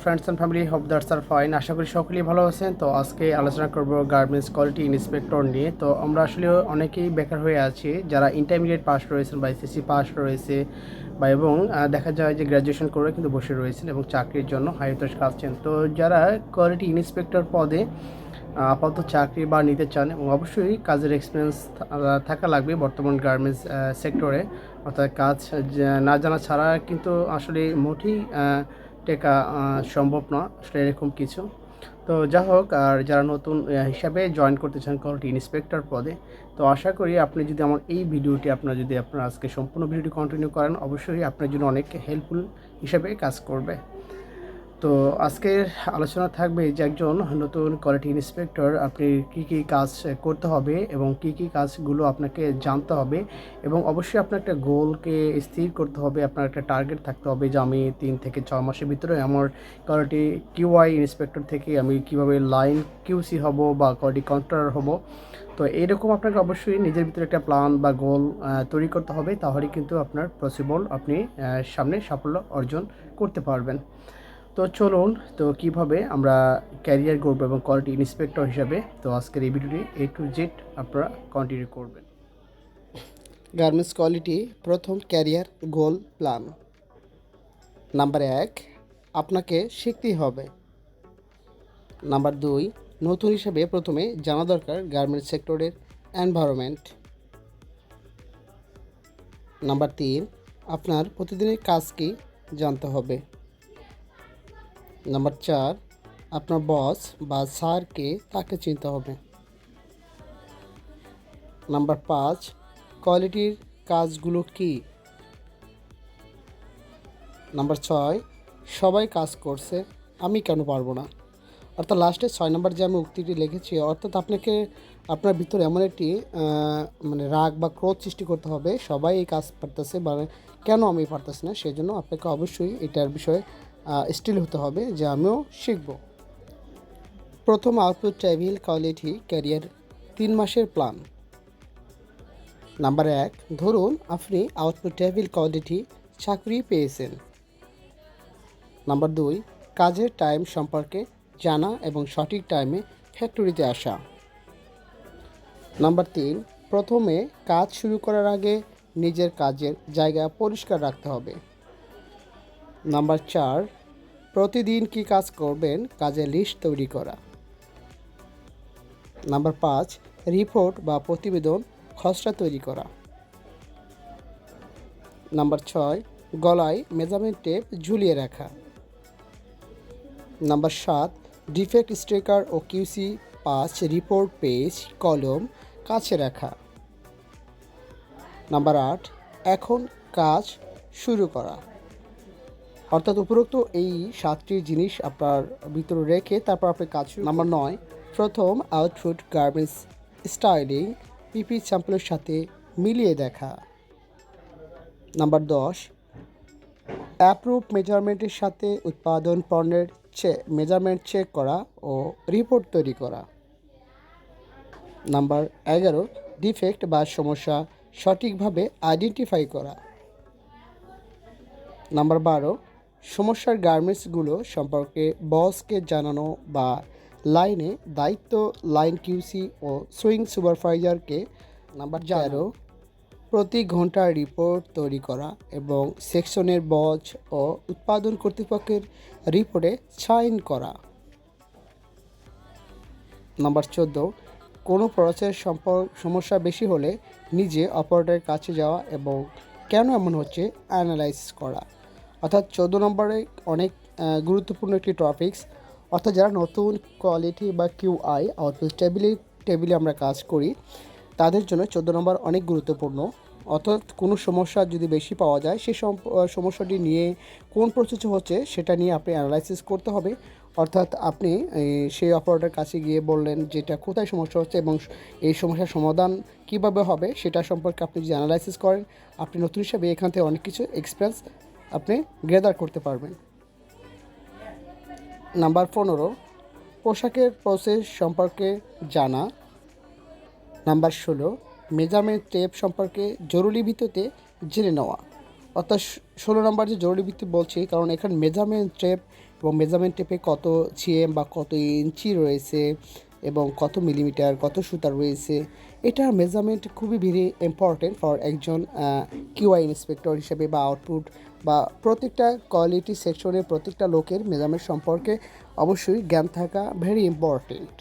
Friends and family, hope that's are fine. আশা করি সকলেই ভালো আছেন। তো আজকে আলোচনা করব গার্মেন্টস কোয়ালিটি ইন্সপেক্টর নিয়ে। তো আমরা আসলে অনেকেই বেকার হয়ে আছি, যারা ইন্টারমিডিয়েট পাস রয়েছেন বা এসএসসি পাস রয়েছে বা এবং দেখা যায় যে গ্র্যাজুয়েশন করে কিন্তু বসে রয়েছেন এবং চাকরির জন্য হাইতোষ কাঁদছেন। তো যারা কোয়ালিটি ইন্সপেক্টর পদে আপাতত চাকরি বা নিতে চান এবং অবশ্যই কাজের এক্সপিরিয়েন্স থাকা লাগবে বর্তমান গার্মেন্টস সেক্টরে, অর্থাৎ কাজ না জানা ছাড়া কিন্তু আসলে মোটেই টেকা সম্ভব না, আসলে এরকম কিছু। তো যা হোক, আর যারা নতুন হিসাবে জয়েন করতে চান কোয়ালিটি ইন্সপেক্টর পদে, তো আশা করি আপনি যদি আমার এই ভিডিওটি আপনার আজকে সম্পূর্ণ ভিডিওটি কন্টিনিউ করেন, অবশ্যই আপনার জন্য অনেক হেল্পফুল হিসাবে কাজ করবে। তো আজকের আলোচনা থাকবে যে একজন নতুন কোয়ালিটি ইন্সপেক্টর আপনি কী কী কাজ করতে হবে এবং কী কী কাজগুলো আপনাকে জানতে হবে, এবং অবশ্যই আপনার একটা গোলকে স্থির করতে হবে, আপনার একটা টার্গেট থাকতে হবে যে আমি 3 থেকে 6 মাসের ভিতরে আমার কোয়ালিটি কিউআই ইন্সপেক্টর থেকে আমি কীভাবে লাইন কিউসি হব বা কোয়ালিটি কন্ট্রোলার হব। তো এইরকম আপনাকে অবশ্যই নিজের ভিতরে একটা প্ল্যান বা গোল তৈরি করতে হবে, তাহলেই কিন্তু আপনার পসিবল আপনি সামনে সাফল্য অর্জন করতে পারবেন। তো চলুন, তো কিভাবে আমরা ক্যারিয়ার গড়ব এবং কোয়ালিটি ইন্সপেক্টর হিসাবে, তো আজকের এই ভিডিওটি A to Z আপনারা কন্টিনিউ করবেন। গার্মেন্টস কোয়ালিটি প্রথম ক্যারিয়ার গোল প্ল্যান। নাম্বার 1, আপনাকে শিখতেই হবে। নাম্বার 2, নতুন হিসাবে প্রথমে জানা দরকার গার্মেন্টস সেক্টরের এনভায়রনমেন্ট। নাম্বার 3, আপনার প্রতিদিনের কাজ কি জানতে হবে। নাম্বার 4, আপনার বস বা স্যারকে তাকে চিনতে হবে। নাম্বার 5, কোয়ালিটির কাজগুলো কি। নাম্বার 6, সবাই কাজ করছে, আমি কেন পারবো না। অর্থাৎ লাস্টে 6 নম্বর যে আমি উক্তিটি লিখেছি, অর্থাৎ আপনাকে আপনার ভিতরে এমন একটি রাগ বা ক্রোধ সৃষ্টি করতে হবে, সবাই এই কাজ পারতেছে বা কেন আমি পারতেছি না। সেই জন্য আপনাকে অবশ্যই এটার বিষয়ে স্টিল হতে হবে যে আমিও শিখব। প্রথম আউটপুট টেবিল কোয়ালিটি ক্যারিয়ার 3 মাসের প্ল্যান। নাম্বার 1, ধরুন আপনি আউটপুট টেবিল কোয়ালিটি চাকরি পেয়েছেন। নাম্বার 2, কাজের টাইম সম্পর্কে জানা এবং সঠিক টাইমে ফ্যাক্টরিতে আসা। নাম্বার 3, প্রথমে কাজ শুরু করার আগে নিজের কাজের জায়গা পরিষ্কার রাখতে হবে। নাম্বার 4, প্রতিদিন কি কাজ করবেন কাজের লিস্ট তৈরি করা। নাম্বার 5, রিপোর্ট বা প্রতিবেদন খসড়া তৈরি করা। নাম্বার 6, গলায় মেজারমেন্ট টেপ ঝুলিয়ে রাখা। নাম্বার 7, ডিফেক্ট স্টিকার ও কিউসি পাস রিপোর্ট পেজ কলম কাছে রাখা। নাম্বার 8, এখন কাজ শুরু করা। অর্থাৎ উপরোক্ত এই 7টি জিনিস আপনার ভিতরে রেখে তারপর আপনি কাজ শুরু। নাম্বার 9, প্রথম আউটপুট গার্মেন্টস স্টাইলিং পিপি স্যাম্পলের সাথে মিলিয়ে দেখা। নাম্বার 10, অ্যাপ্রুভ মেজারমেন্টের সাথে উৎপাদন পণ্যের মেজারমেন্ট চেক করা ও রিপোর্ট তৈরি করা। নাম্বার 11, ডিফেক্ট বা সমস্যা সঠিকভাবে আইডেন্টিফাই করা। নাম্বার 12, সমস্যার গার্মেন্টসগুলো সম্পর্কে বসকে জানানো বা লাইনে দায়িত্ব লাইন কিউসি ও সুইং সুপারভাইজারকে। নাম্বার 13, প্রতি ঘন্টা রিপোর্ট তৈরি করা এবং সেকশনের বজ ও উৎপাদন কর্তৃপক্ষের রিপোর্টে সাইন করা। নাম্বার 14, কোনো প্রসেস সমস্যা বেশি হলে নিজে অপারেটরের কাছে যাওয়া এবং কেন এমন হচ্ছে অ্যানালাইসিস করা। অর্থাৎ 14 নম্বরে অনেক গুরুত্বপূর্ণ একটি টপিকস। অর্থাৎ যারা নতুন কোয়ালিটি বা কিউআই আউটপুট টেবিলে আমরা কাজ করি, তাদের জন্য 14 নম্বর অনেক গুরুত্বপূর্ণ। অর্থাৎ কোনো সমস্যা যদি বেশি পাওয়া যায়, সেই সমস্যাটি নিয়ে কোন প্রসেসে হচ্ছে সেটা নিয়ে আপনি অ্যানালাইসিস করতে হবে। অর্থাৎ আপনি সেই অপারেটরের কাছে গিয়ে বললেন যেটা কোথায় সমস্যা হচ্ছে এবং এই সমস্যার সমাধান কিভাবে হবে সেটা সম্পর্কে আপনি যদি অ্যানালাইসিস করেন, আপনি নতুন হিসাবে এখান থেকে অনেক কিছু এক্সপিরিয়েন্স আপনি গ্যাদার করতে পারবেন। নাম্বার 15, পোশাকের প্রসেস সম্পর্কে জানা। নাম্বার 16, মেজারমেন্ট টেপ সম্পর্কে জরুরি ভিত্তিতে জেনে নেওয়া। অর্থাৎ 16 নম্বর যে জরুরি ভিত্তি বলছি, কারণ এখানে মেজারমেন্ট টেপ এবং মেজারমেন্ট টেপে কত সিএম বা কত ইঞ্চি রয়েছে এবং কত মিলিমিটার কত সুতা রয়েছে, এটার মেজারমেন্ট খুবই ভেরি ইম্পর্টেন্ট ফর একজন কিউআই ইন্সপেক্টর হিসেবে বা আউটপুট বা প্রত্যেকটা কোয়ালিটি সেকশনের প্রত্যেকটা লোকের মেজারমেন্ট সম্পর্কে অবশ্যই জ্ঞান থাকা ভেরি ইম্পর্টেন্ট।